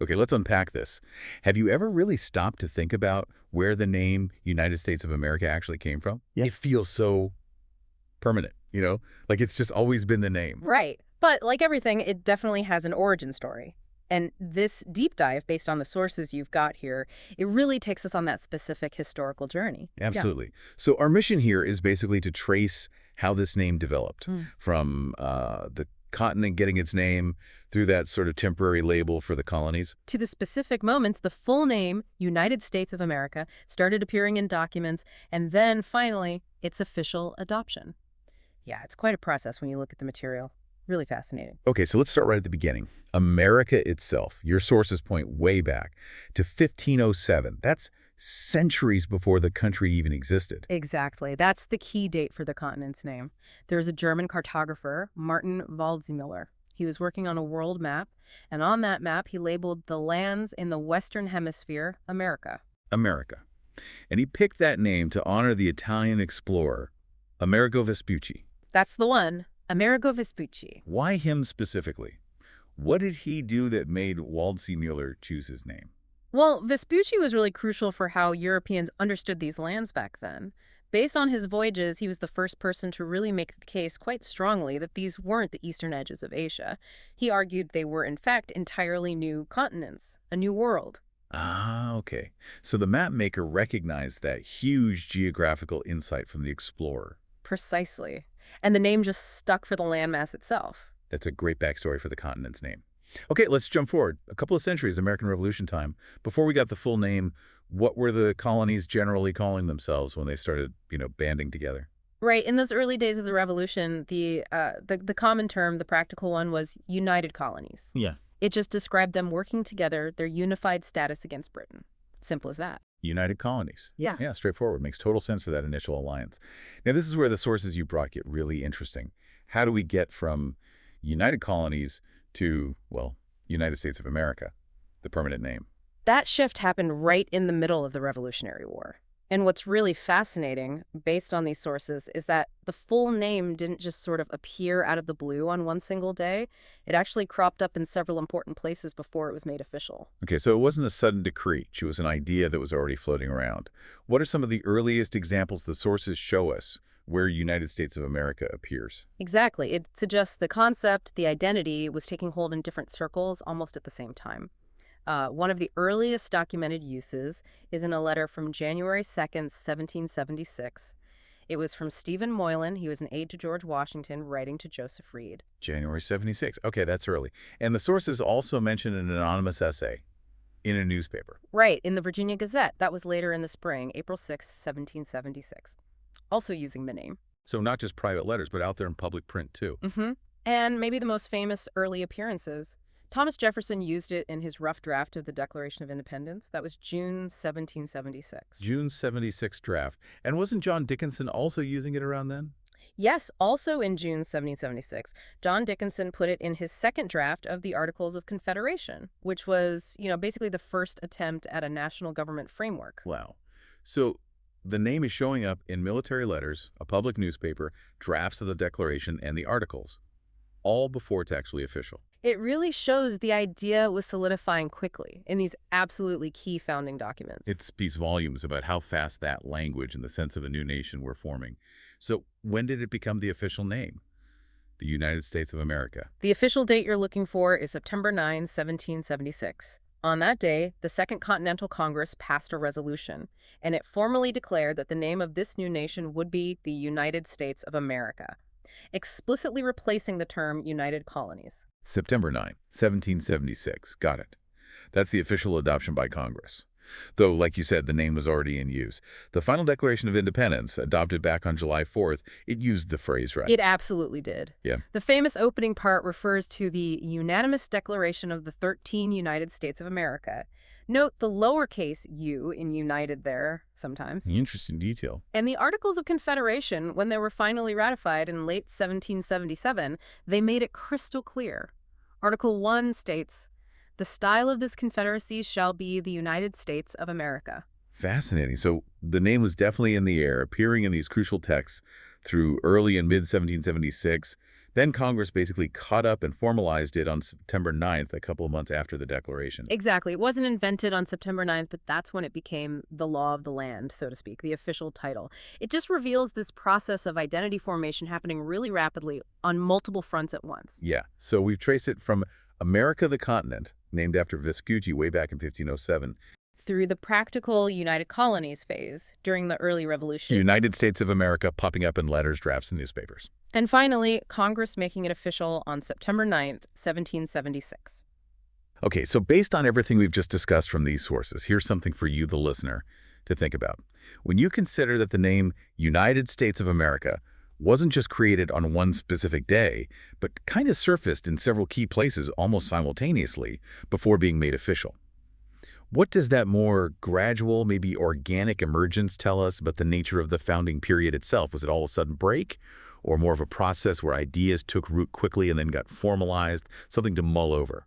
Okay, let's unpack this. Have you ever really stopped to think about where the name United States of America actually came from? Yeah. It feels so permanent, Like it's just always been the name. Right. But like everything, it definitely has an origin story. And this deep dive, based on the sources you've got here, it really takes us on that specific historical journey. Absolutely. So our mission here is basically to trace how this name developed Mm. from the continent getting its name through that sort of temporary label for the colonies. To the specific moments, the full name, United States of America, started appearing in documents, and then finally, its official adoption. Yeah, it's quite a process when you look at the material. Really fascinating. Okay, so let's start right at the beginning. America itself, your sources point way back to 1507. That's centuries before the country even existed. Exactly. That's the key date for the continent's name. There's a German cartographer, Martin Waldseemüller. He was working on a world map, and on that map, he labeled the lands in the Western Hemisphere America. America. And he picked that name to honor the Italian explorer, Amerigo Vespucci. That's the one, Amerigo Vespucci. Why him specifically? What did he do that made Waldseemüller choose his name? Well, Vespucci was really crucial for how Europeans understood these lands back then. Based on his voyages, he was the first person to really make the case quite strongly that these weren't the eastern edges of Asia. He argued they were, in fact, entirely new continents, a new world. Ah, okay. So the map maker recognized that huge geographical insight from the explorer. Precisely. And the name just stuck for the landmass itself. That's a great backstory for the continent's name. Okay, let's jump forward. A couple of centuries, American Revolution time. Before we got the full name, what were the colonies generally calling themselves when they started, banding together? Right. In those early days of the Revolution, the common term, the practical one, was United Colonies. Yeah. It just described them working together, their unified status against Britain. Simple as that. United Colonies. Yeah. Yeah, straightforward. Makes total sense for that initial alliance. Now, this is where the sources you brought get really interesting. How do we get from United Colonies to, well, United States of America, the permanent name? That shift happened right in the middle of the Revolutionary War. And what's really fascinating, based on these sources, is that the full name didn't just sort of appear out of the blue on one single day. It actually cropped up in several important places before it was made official. Okay, so it wasn't a sudden decree. It was an idea that was already floating around. What are some of the earliest examples the sources show us where United States of America appears? Exactly. It suggests the concept, the identity, was taking hold in different circles almost at the same time. One of the earliest documented uses is in a letter from January 2nd, 1776. It was from Stephen Moylan. He was an aide to George Washington, writing to Joseph Reed. January 76. Okay, that's early. And the sources also mention an anonymous essay in a newspaper. Right, in the Virginia Gazette. That was later in the spring, April 6th, 1776. Also using the name. So not just private letters, but out there in public print, too. Mm-hmm. And maybe the most famous early appearances. Thomas Jefferson used it in his rough draft of the Declaration of Independence. That was June 1776. June 76 draft. And wasn't John Dickinson also using it around then? Yes, also in June 1776, John Dickinson put it in his second draft of the Articles of Confederation, which was, basically the first attempt at a national government framework. Wow. So the name is showing up in military letters, a public newspaper, drafts of the Declaration, and the Articles, all before it's actually official. It really shows the idea was solidifying quickly in these absolutely key founding documents. It speaks volumes about how fast that language and the sense of a new nation were forming. So when did it become the official name? The United States of America. The official date you're looking for is September 9, 1776. On that day, the Second Continental Congress passed a resolution, and it formally declared that the name of this new nation would be the United States of America, explicitly replacing the term United Colonies. September 9, 1776. Got it. That's the official adoption by Congress. Though, like you said, the name was already in use. The final Declaration of Independence, adopted back on July 4th, it used the phrase, right? It absolutely did. Yeah. The famous opening part refers to the unanimous declaration of the 13 United States of America. Note the lowercase u in united there sometimes. Interesting detail. And the Articles of Confederation, when they were finally ratified in late 1777, they made it crystal clear. Article 1 states, "The style of this confederacy shall be the United States of America." Fascinating. So the name was definitely in the air, appearing in these crucial texts through early and mid-1776, Then Congress basically caught up and formalized it on September 9th, a couple of months after the declaration. Exactly. It wasn't invented on September 9th, but that's when it became the law of the land, so to speak, the official title. It just reveals this process of identity formation happening really rapidly on multiple fronts at once. Yeah, so we've traced it from America the continent, named after Vespucci way back in 1507, Through the practical United Colonies phase during the early revolution. United States of America popping up in letters, drafts, and newspapers. And finally, Congress making it official on September 9th, 1776. Okay, so based on everything we've just discussed from these sources, here's something for you, the listener, to think about. When you consider that the name United States of America wasn't just created on one specific day, but kind of surfaced in several key places almost simultaneously before being made official. What does that more gradual, maybe organic emergence tell us about the nature of the founding period itself? Was it all of a sudden break, or more of a process where ideas took root quickly and then got formalized, something to mull over?